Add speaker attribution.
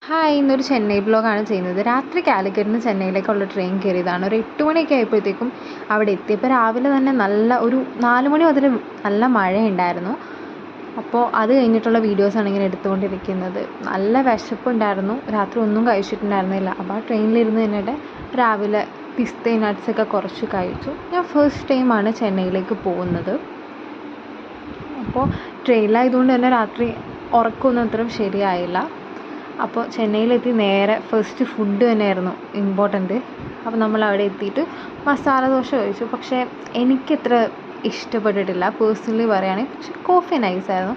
Speaker 1: Hi, ഇന്നൊരു ചെന്നൈ ബ്ലോഗാണ് ചെയ്യുന്നത്. രാത്രി കാലിക്കറ്റിൽ നിന്ന് ചെന്നൈയിലേക്കുള്ള ട്രെയിൻ കയറിയതാണ്. ഒരു 8 മണിയൊക്കെ ആയപ്പോഴത്തേക്കും അവിടെ എത്തിയപ്പോൾ രാവിലെ തന്നെ നല്ല ഒരു 4 മണി മുതൽ നല്ല മഴയുണ്ടായിരുന്നു. അപ്പോൾ അത് കഴിഞ്ഞിട്ടുള്ള വീഡിയോസാണ് ഇങ്ങനെ എടുത്തുകൊണ്ടിരിക്കുന്നത്. നല്ല വിശപ്പുണ്ടായിരുന്നു, രാത്രി ഒന്നും കഴിച്ചിട്ടുണ്ടായിരുന്നില്ല. അപ്പോൾ ആ ട്രെയിനിലിരുന്ന് തന്നിട്ട് രാവിലെ പിസ്തയും നട്ട്സൊക്കെ കുറച്ച് കഴിച്ചു. ഞാൻ ഫസ്റ്റ് ടൈമാണ് ചെന്നൈയിലേക്ക് പോകുന്നത്. അപ്പോൾ ട്രെയിനിലായതുകൊണ്ട് തന്നെ രാത്രി ഉറക്കമൊന്നും അത്രയും ശരിയായില്ല. അപ്പോൾ ചെന്നൈയിലെത്തി നേരെ ഫസ്റ്റ് ഫുഡ് തന്നെയായിരുന്നു ഇമ്പോർട്ടൻറ്റ്. അപ്പോൾ നമ്മൾ അവിടെ എത്തിയിട്ട് മസാല ദോശ കഴിച്ചു. പക്ഷേ എനിക്കത്ര ഇഷ്ടപ്പെട്ടിട്ടില്ല പേഴ്സണലി പറയുകയാണെങ്കിൽ. പക്ഷേ കോഫി നൈസായിരുന്നു.